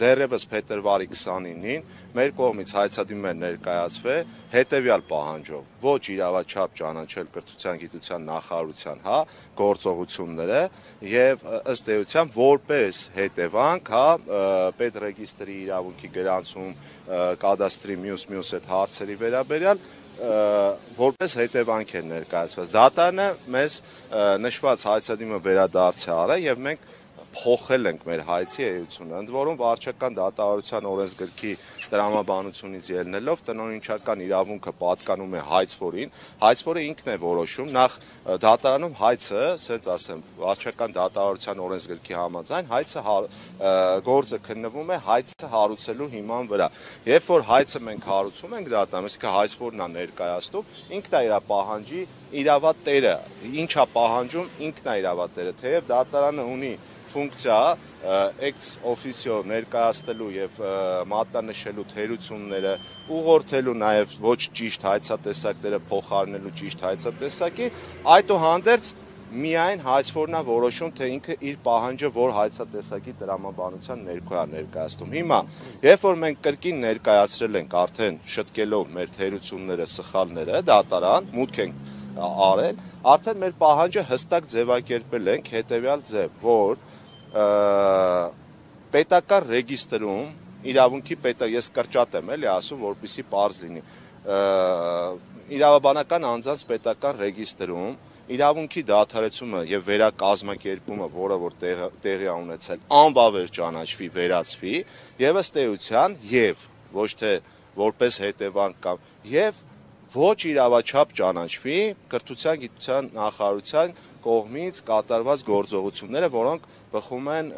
դեռևս փետրվարի 29-ին մեր կողմից հայցադիմում էր ներկայացվել հետևյալ պահանջով. ոչ իրավաչափ ճանաչել կրթության գիտության նախարարության գործողությունները եւ ըստ էության որպես հետևանք պետրեգիստրի իրավունքի գրանցում կադաստրի մյուս այդ հարցերի վերաբերյալ որպես հետևանք է ներկայացված։ Դատարանը մեզ նշված հայցադիմը վերադարձ է արել եւ մենք փոխել ենք մեր հայցի էությունը, ընդ որում վարչական դատավարության օրենսգրքի տրամաբանությունից ելնելով տնօրինչական իրավունքը պատկանում է հայցվորին, հայցվորը ինքն է որոշում, նախ դատարանում հայցը, ասենց ասեմ, վարչական դատավարության օրենսգրքի համաձայն հայցը գործը քննվում է հայցը հարուցելու հիման վրա։ Երբ որ հայցը մենք հարուցում ենք դատարանում, այսինքն հայցվորն է ներկայացնում, ինքն է իր պահանջի իրավատերը, ինչա պահանջում ինքն է իրավատերը, թեև դատարանը ունի ֆունկցիա ex officio ներկայացնելու եւ մատնանշելու թերությունները, ուղղորդելու նաեւ ոչ ճիշտ հայցատեսակները փոխարինելու ճիշտ հայցատեսակի, այդուհանդերձ միայն հայցվորն է որոշում, թե ինքը իր պահանջը որ հայցատեսակի տրամաբանության ներքո է ներկայացնում։ Հիմա, երբ որ մենք կրկին ներկայացրել ենք արդեն շտկելով մեր թերությունները, սխալները, դատարան, մուտք ենք արել, արդեն մեր պահանջը հստակ ձևակերպել ենք հետեւյալ ձև, որ պետական ռեգիստրում իրավունքի ես կրճատ եմ էլի ասում, որպեսզի պարզ լինի, իրավաբանական անձանց պետական ռեգիստրում իրավունքի դադարեցումը եւ վերակազմակերպումը, որը որ տեղի է ունեցել, անվավեր ճանաչվի, վերացվի եւ ըստ էության եւ ոչ թե որպես հետևանք կամ եւ ոչ իրավաչափ ճանաչվի կրթության գիտության նախարարության կողմից կատարված գործողությունները, որոնք բխում են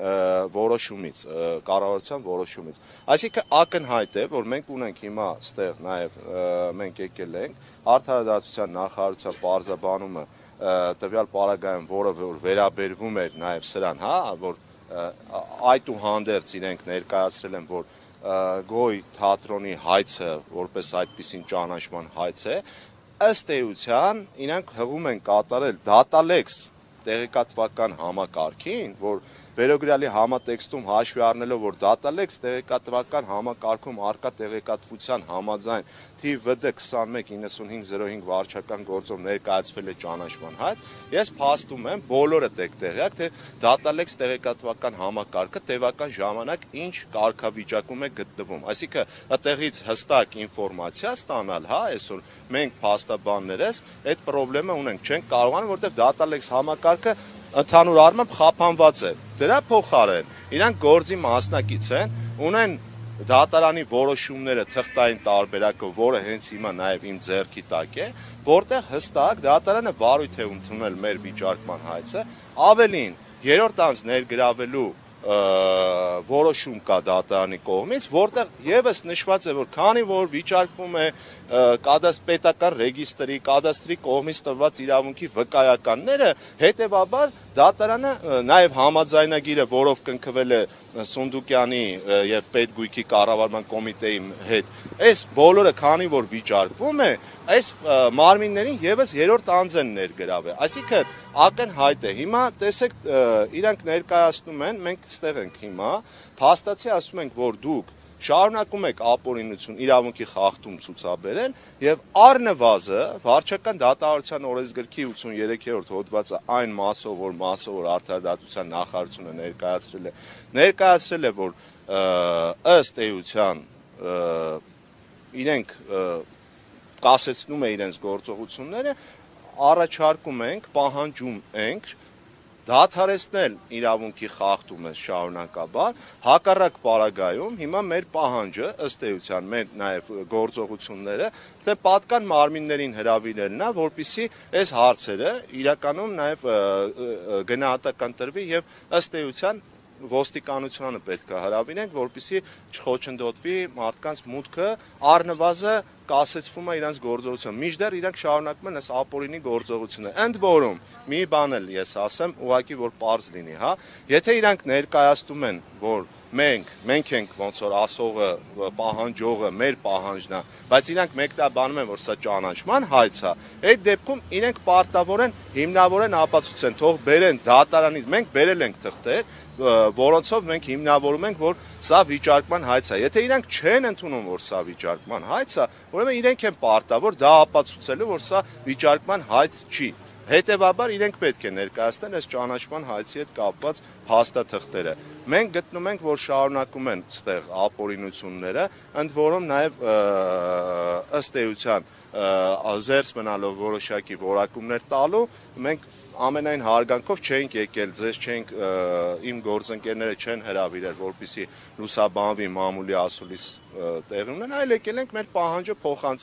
որոշումից, կառավարության որոշումից։ Այսինքն ակնհայտ է, որ մենք ունենք հիմա ստեղ նաև մենք եկել ենք արդարադատության նախարարության պարզաբանումը տվյալ պարագայում, որը որ վերաբերվում էր նաև սրան, որ այդուհանդերձ իրենք ներկայացրել են, որ Գոյ թատրոնի հայցը որպես այդպիսին ճանաչման հայց է, ըստ էության իրենք հղում են կատարել դատալեքս տեղեկատվական համակարգին, որ վերոգրյալի համատեքստում հաշվի առնելով, որ դատալեքս տեղեկատվական համակարգում առկա տեղեկատվության համաձայն թիվ ՎԴ 219505 վարչական գործով ներկայացվել է ճանաչման հայց, ես փաստում եմ բոլորը տեղյակ, թե դատալեքս տեղեկատվական համակարգը տևական ժամանակ ինչ կարգավիճակում է գտնվում։ Այսինքն այդտեղից հստակ ինֆորմացիա ստանալ, այսօր մենք փաստաբաններս այդ խնդրեմը ունենք, չենք կարողանում, որտեղ դատալեքս համակարգը ընդհանուր առմամբ խափանված է։ Դրա փոխարեն իրանք գործի մասնակից են, ունեն դատարանի որոշումները թղթային տարբերակով, որը հենց հիմա նաև իմ ձեռքի տակ է, որտեղ հստակ դատարանը վարույթ է ընդունել մեր վիճարկման հայցը, ավելին երրորդ անձ ներգրավելու որոշում կա դատարանի կողմից, որտեղ եւս նշված է, որ քանի որ վիճարկվում է պետական ռեգիստրի, կադաստրի կողմից տրված իրավունքի վկայականները, հետեւաբար դատարանը նաեւ համաձայնագիրը, որով կնքվել է Սունդուկյանի եւ Պետգույքի կառավարման կոմիտեի հետ, այս բոլորը քանի որ վիճարկվում է, այս մարմիններին եւս երրորդ անձ են ներգրավել։ Այսինքն ակնհայտ է։ Հիմա տեսեք, իրանք ներկայացնում են, մենք ստեղ ենք հիմա, փաստացի ասում ենք, որ դուք շարունակում եք ապօրինություն իրավունքի խախտում ցուցաբերել եւ առնվազն վարչական դատավարության օրենսգրքի 83-րդ հոդվածը այն մասով որ արդարադատության նախարարությունը ներկայացրել է, որ ըստ էության իրենք կասեցնում է իրենց գործողությունները, առաջարկում ենք, պահանջում ենք դադարեցնել իրավունքի խախտումը շարունակաբար, հակառակ պարագայում հիմա մեր պահանջը ըստ էության մեր նաև գործողությունները թե պատկան մարմիններին հրավիրելն է, որպեսզի այս հարցերը իրականում նաև գնահատական տրվի եւ ըստ էության ոստիկանությանը պետք է հրավիրենք, որպեսզի չխոչընդոտվի մարդկանց մուտքը, առնվազն կասեցվում է իրանց գործողությունը։ Մինչդեռ իրանք շարունակում են այս ապօրինի գործողությունը։ Ընդ որում, մի բան էլ ես ասեմ, ուղղակի որ պարզ լինի, եթե իրանք ներկայացնում են, որ մենք ենք ոնց որ ասողը, պահանջողը, մեր պահանջն է, բայց իրանք մեկտաբանում են, որ սա ճանաչման հայց է։ Այդ դեպքում իրենք պարտավոր են հիմնավորեն ապացուցեն, թող բերեն դատարանից, մենք բերել ենք թղթեր, որոնցով մենք հիմնավորում ենք, որ սա վիճարկման հայց է։ Եթե իրանք չեն ընդունում, որ սա վիճարկման հայց է, ուրեմն իրենք են պարտավոր դա ապացուցելու, որ սա վիճարկման հայց չի։ Հետևաբար իրենք պետք է ներկայացնեն այս ճանաչման հայցի հետ կապված փաստաթղթերը։ Մենք գտնում ենք, որ շարունակում են ստեղ ապօրինությունները, ընդ որում նաև ըստ էության զերծ մնալով որոշակի որակումներ տալու, մենք ամենայն հարգանքով չենք եկել, ձեզ չենք իմ գործընկերները չեն հրավիրել, որպեսզի լուսաբանվի մամուլի ասուլիս տեղի ունեն, այլ եկել ենք մեր պահանջը փոխանցել